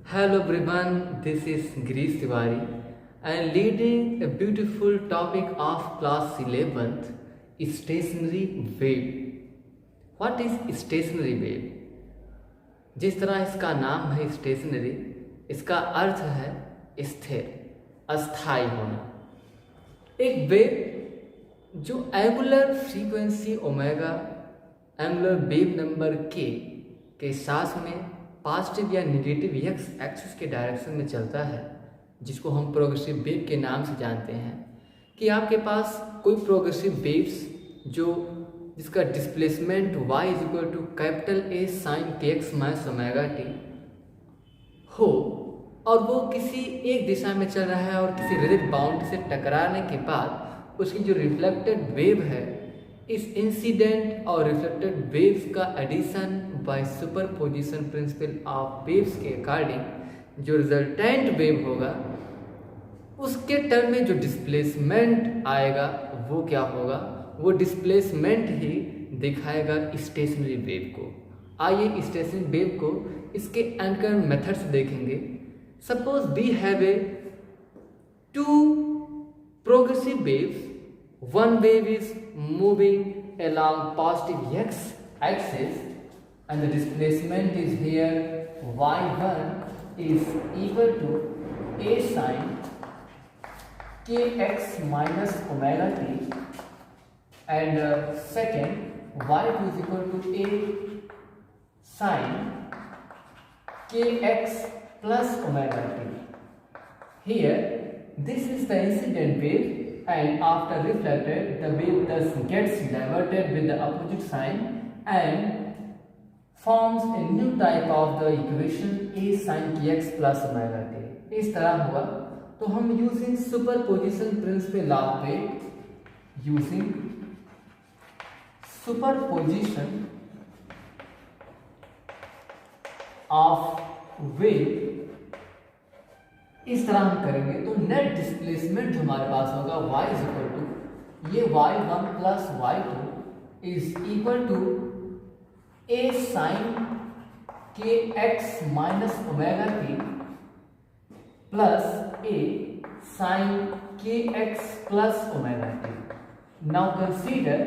Hello everyone, this is Girish Tiwari. I am leading a beautiful topic of class 11th, stationary wave. What is stationary wave? जिस तरह इसका नाम है stationery, इसका अर्थ है स्थिर, अस्थाई होना। एक वेव जो angular frequency omega, angular wave number के साथ में पॉजिटिव या नेगेटिव एक्स एक्सिस के डायरेक्शन में चलता है, जिसको हम प्रोग्रेसिव वेव के नाम से जानते हैं। कि आपके पास कोई प्रोग्रेसिव वेव्स जिसका displacement y is equal to capital A sine kx minus omega T हो और वो किसी एक दिशा में चल रहा है और किसी रिजिड बाउंड्री से टकराने के बाद उसकी जो रिफ्लेक्टेड वेव है, इस इंसिडेंट और रिफ्लेक्टेड वेव्स का addition by superposition principle of waves के अकॉर्डिंग जो रिजल्टेंट वेव होगा उसके टर्म में जो डिस्प्लेसमेंट आएगा वो क्या होगा, वो डिस्प्लेसमेंट ही दिखाएगा स्टेशनरी वेव को। आइए स्टेशनरी वेव को इसके एंकर मेथड से देखेंगे। Suppose we have a two progressive waves, one wave is moving along positive x axis and the displacement is here y1 is equal to a sin kx minus omega t and second y2 is equal to a sin kx plus omega t. Here this is the incident wave, and after reflected the wave thus gets diverted with the opposite sign and forms a new type of the equation a sin kx plus omega t. इस तरह हुआ तो हम using superposition principle of wave, using superposition of wave इस तरह हम करेंगे तो नेट डिस्प्लेसमेंट जो हमारे पास होगा y इज इक्वल टू ये y1 plus y2 is equal to a sine kx minus omega t plus a sine kx plus omega t. Now consider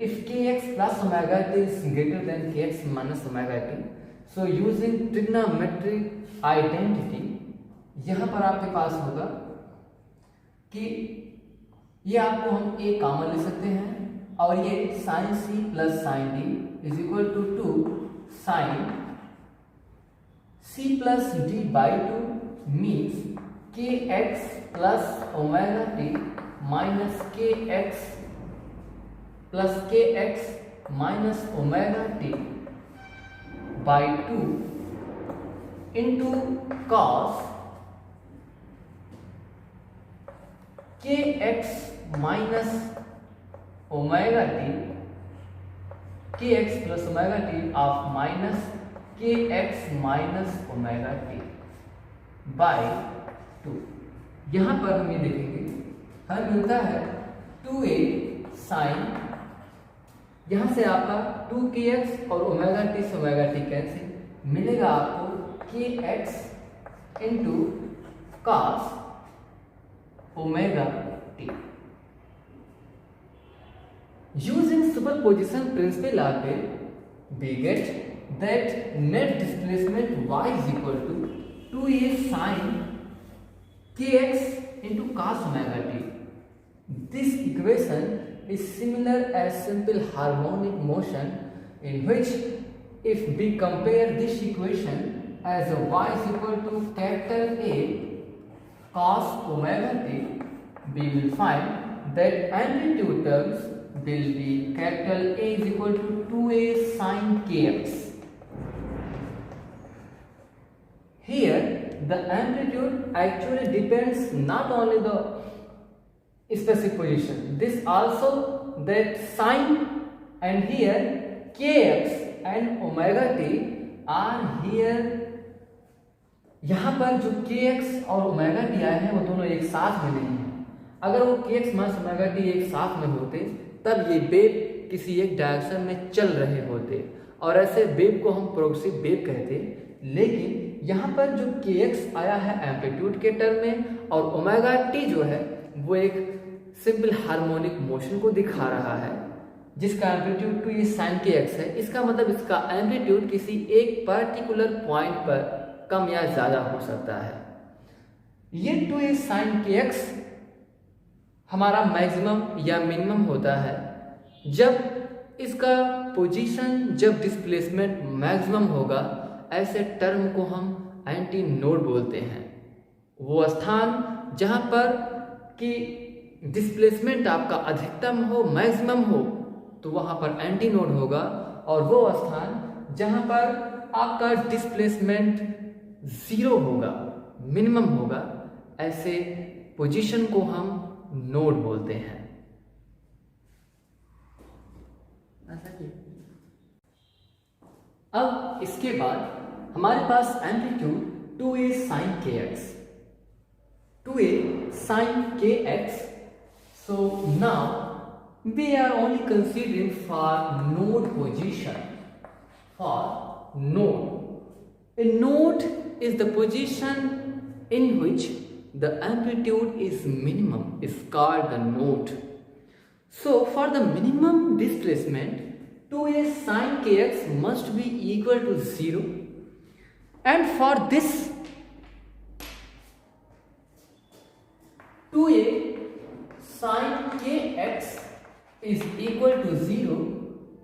if kx plus omega t is greater than kx minus omega t, so using trigonometric identity यहाँ पर आपके पास होगा कि ये आपको हम a common ले सकते हैं और ये sine c plus sine D is equal to 2 sine c plus D by 2 means K X plus omega T minus K X plus K X minus omega T by 2 into cos K X minus omega T K X plus omega T of minus K X minus omega T by 2। यहाँ पर हम ये देखेंगे हमें मिलता है 2a sign, यहाँ से आपका 2kx और ओमेगा टी से ओमेगा टी कैंसिल मिलेगा आपको kx into cos omega t. Using superposition principle of it, we get that net displacement y is equal to 2a sin kx into cos omega t. This equation is similar as simple harmonic motion, in which if we compare this equation as a y is equal to capital A cos omega t, we will find that amplitude terms will be capital A is equal to 2a sin kx. Here the amplitude actually depends not only the specific position, this also that sin, and here kx and omega t are here। यहाँ पर जो kx और omega T आए हैं वो दोनों एक साथ में नहीं है। अगर वो kx माइनस ओमेगा टी एक साथ में होते तब ये वेव किसी एक डायरेक्शन में चल रहे होते और ऐसे वेव को हम प्रोग्रेसिव वेव कहते। लेकिन यहाँ पर जो kx आया है एम्पलीट्यूड के टर्म में, और ओमेगा टी जो है वो एक सिंपल हार्मोनिक मोशन को दिखा रहा है, जिसका एम्पलीट्यूड 2a sin kx है। इसका मतलब इसका एम्पलीट्यूड किसी एक पर्टिकुलर पॉइंट पर कम या ज़्यादा हो सकता है। ये 2a sin kx हमारा मैक्सिमम या मिनिमम होता है जब इसका पोजीशन, जब डिस्प्लेसमेंट मैक्सिमम होगा। ऐसे टर्म को हम एंटी नोड बोलते हैं। वो स्थान जहाँ पर कि डिस्प्लेसमेंट आपका अधिकतम हो, मैक्सिमम हो, तो वहाँ पर एंटी नोड होगा। और वो स्थान जहाँ पर आपका डिस्प्लेसमेंट ज़ीरो होगा, मिनिमम होगा, ऐसे पोजीशन को हम नोड बोलते हैं। अब इसके बाद हमारे पास amplitude 2a sin kx, 2a sin kx. So now we are only considering for node position. For node, a node is the position in which the amplitude is minimum, is called the node. So for the minimum displacement, 2a sin kx must be equal to 0, and for this 2a sin kx is equal to 0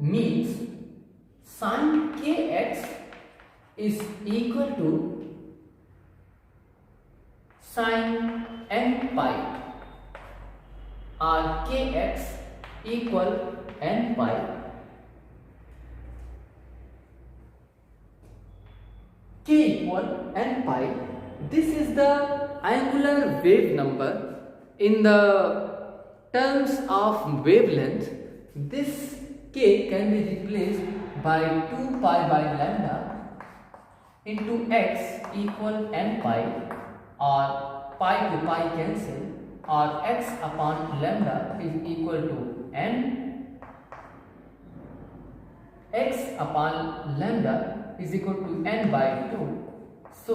means sin kx is equal to sin n pi, or kx equal n pi. K equal n pi. This is the angular wave number in the terms of wavelength. This k can be replaced by 2 pi by lambda into x equal n pi, or pi to pi cancel, or x upon lambda is equal to n. X upon lambda is equal to n by 2. So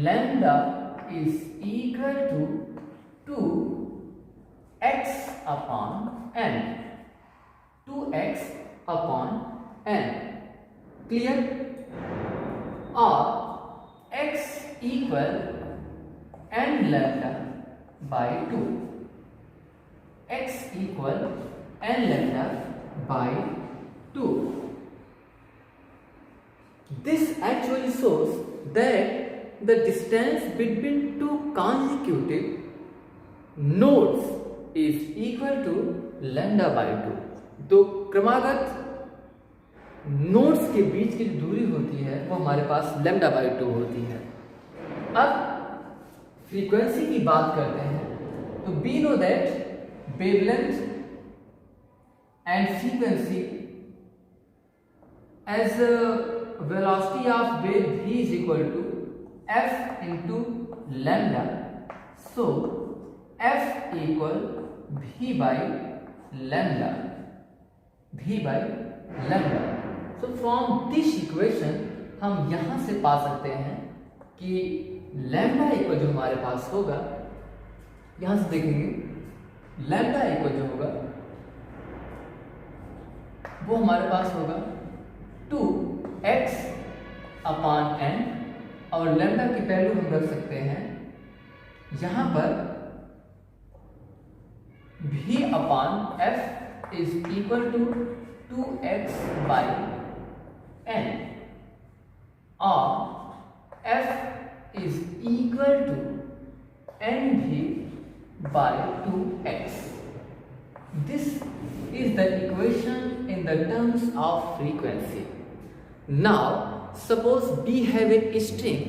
lambda is equal to 2x upon n. 2x upon n. Clear? Or x equal n lambda by 2. X equal n lambda by 2. This actually shows that the distance between two consecutive nodes is equal to lambda by 2. तो क्रमागत nodes के बीच की जो दूरी होती है वो हमारे पास लैम्डा बाई 2 होती है। अब फ्रीक्वेंसी की बात करते हैं तो we know that wavelength and frequency as velocity of wave v is equal to f into lambda. So f equal v by lambda. v by lambda. So from this equation हम यहाँ से पा सकते हैं कि लैम्डा इक्वल जो हमारे पास होगा, यहाँ से देखेंगे लैम्डा इक्वल जो होगा वो हमारे पास होगा 2x अपान n, और लैम्डा की वैल्यू हम रख सकते हैं यहाँ पर v upon f is equal to 2x by n, और f is equal to nv by 2x. This is the equation in the terms of frequency. Now suppose we have a string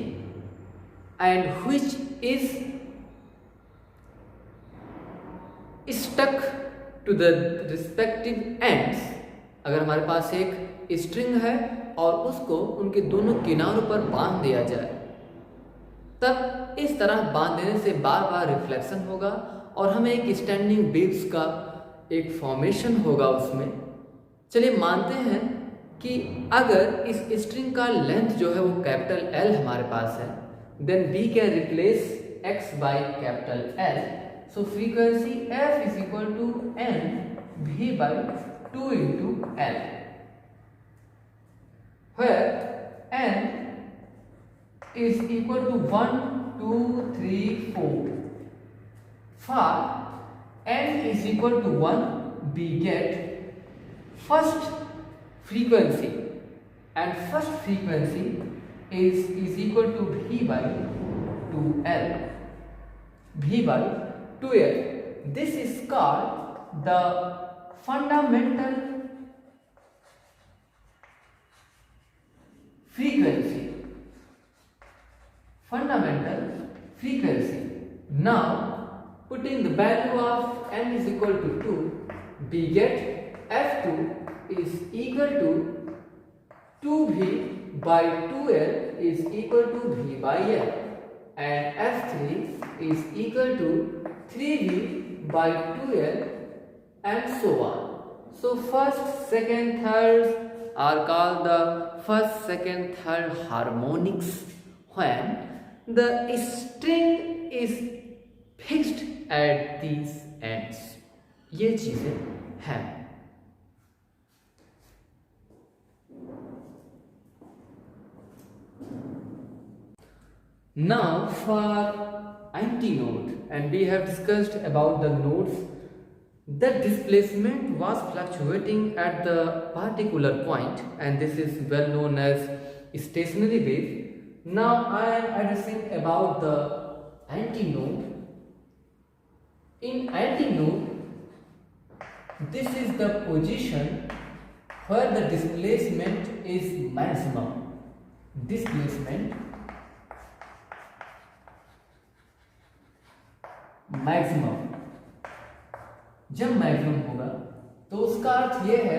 and which is stuck to the respective ends. अगर हमारे पास एक string है और उसको उनके दोनों किनारों पर बांध दिया जाए, तब इस तरह बांध देने से बार बार रिफ्लेक्शन होगा और हमें एक स्टैंडिंग वेव्स का एक फॉर्मेशन होगा उसमें। चलिए मानते हैं कि अगर इस स्ट्रिंग का लेंथ जो है वो कैपिटल L हमारे पास है, then we can replace x by capital L. So frequency f is equal to n v by 2 into L, where n is equal to 1, 2, 3, 4. For n is equal to 1, we get first frequency, and first frequency is equal to v by 2L. v by 2L. This is called the fundamental frequency. Fundamental frequency. Now, putting the value of n is equal to 2, we get f2 is equal to 2v by 2L is equal to v by L, and f3 is equal to 3v by 2L, and so on. So first, second, third are called the first, second, third harmonics when the string is fixed at these ends. ये चीजें हैं. Now for antinode, and we have discussed about the nodes. The displacement was fluctuating at the particular point, and this is well known as stationary wave. Now I am addressing about the antinode. In antinode, this is the position where the displacement is maximum. Displacement maximum. जब maximum होगा तो उसका अर्थ यह है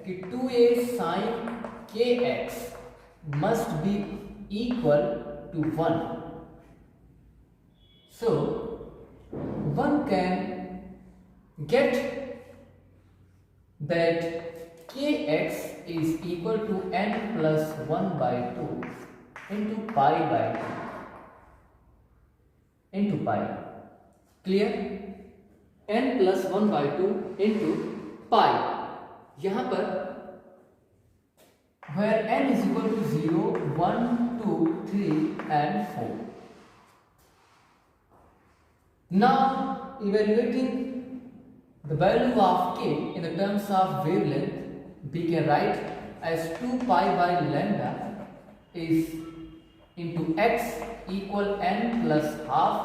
कि 2a sin kx must be equal to 1. So one can get that kx is equal to n plus 1 by 2 into pi by 2 into pi. Clear? n plus 1 by 2 into pi. यहाँ पर where n is equal to 0, 1, 2, 3 and 4. Now evaluating the value of k in the terms of wavelength, we can write as 2 pi by lambda is into x equal n plus half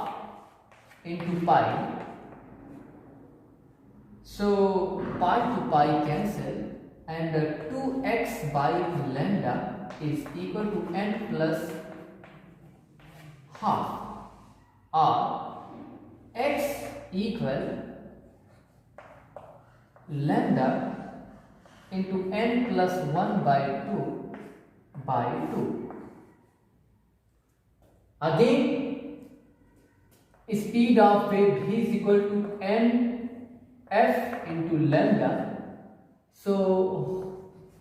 into pi. So pi to pi cancel, and 2x by lambda is equal to n plus half, or x equal lambda into n plus 1 by 2 by 2. Again, speed of wave v is equal to n f into lambda. So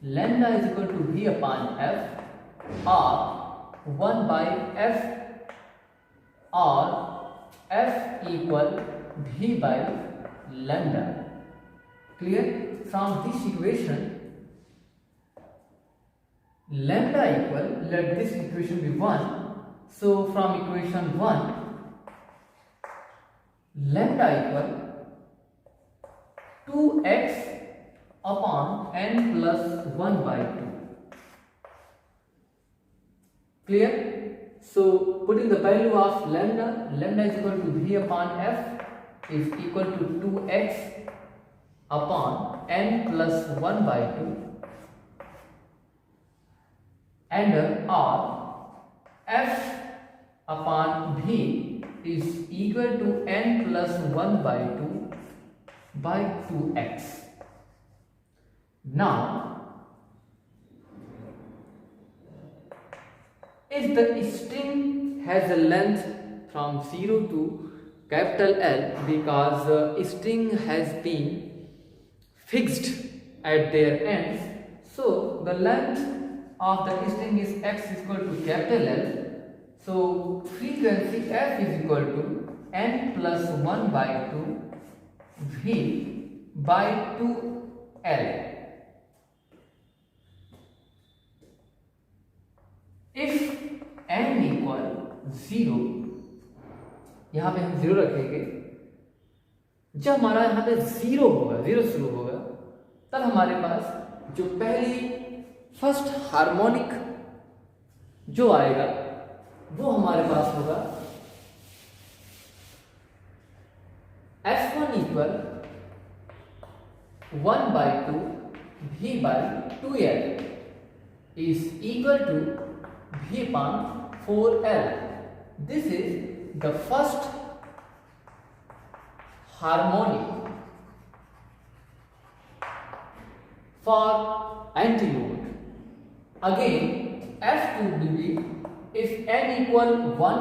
lambda is equal to v upon f, or 1 by f, or f equal v by lambda. Clear? From this equation, lambda equal, let this equation be 1. So from equation 1, lambda equal 2x upon n plus 1 by 2. Clear? So putting the value of lambda, lambda is equal to v upon f is equal to 2x upon n plus 1 by 2, and r f upon v is equal to n plus 1 by 2 by 2x. Now, if the string has a length from 0 to capital L, because the string has been fixed at their ends, so the length of the string is x is equal to capital L. So frequency f is equal to n plus 1 by 2 v by 2 L. If n equal 0, यहाँ पे हम 0 रखेंगे, जब हमारा यहाँ पे 0 होगा, 0 शुरू होगा, तब हमारे पास जो पहली फर्स्ट हार्मोनिक जो आएगा वो हमारे पास होगा f1 equal 1 by 2 v by 2L is equal to v upon 4L. This is the first harmonic for antiload. Again, f2 will be, if n equal 1,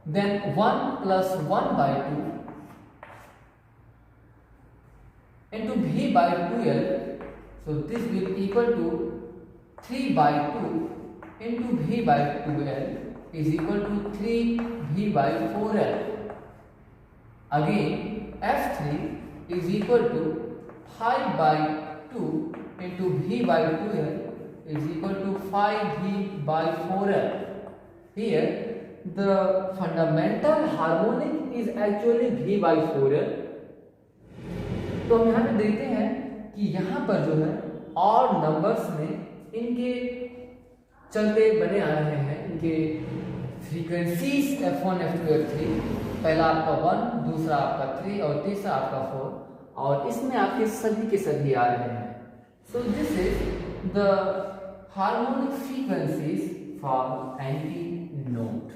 then 1 plus 1 by 2 into v by 2L. So this will equal to 3 by 2 into v by 2L is equal to 3v by 4L. Again, f3 is equal to 5 by 2 into v by 2L is equal to 5v by 4L. Here, the fundamental harmonic is actually v by 4L. तो हम यहाँ पे देखते हैं कि यहाँ पर जो है और नंबर्स में इनके चलते बने आ रहे हैं, इनके फ्रीक्वेंसीज f1, f2, f3, पहला आपका 1, दूसरा आपका 3 और तीसरा आपका 4, और इसमें आपके सभी के सभी आ रहे हैं. So this is the harmonic frequencies for anti note.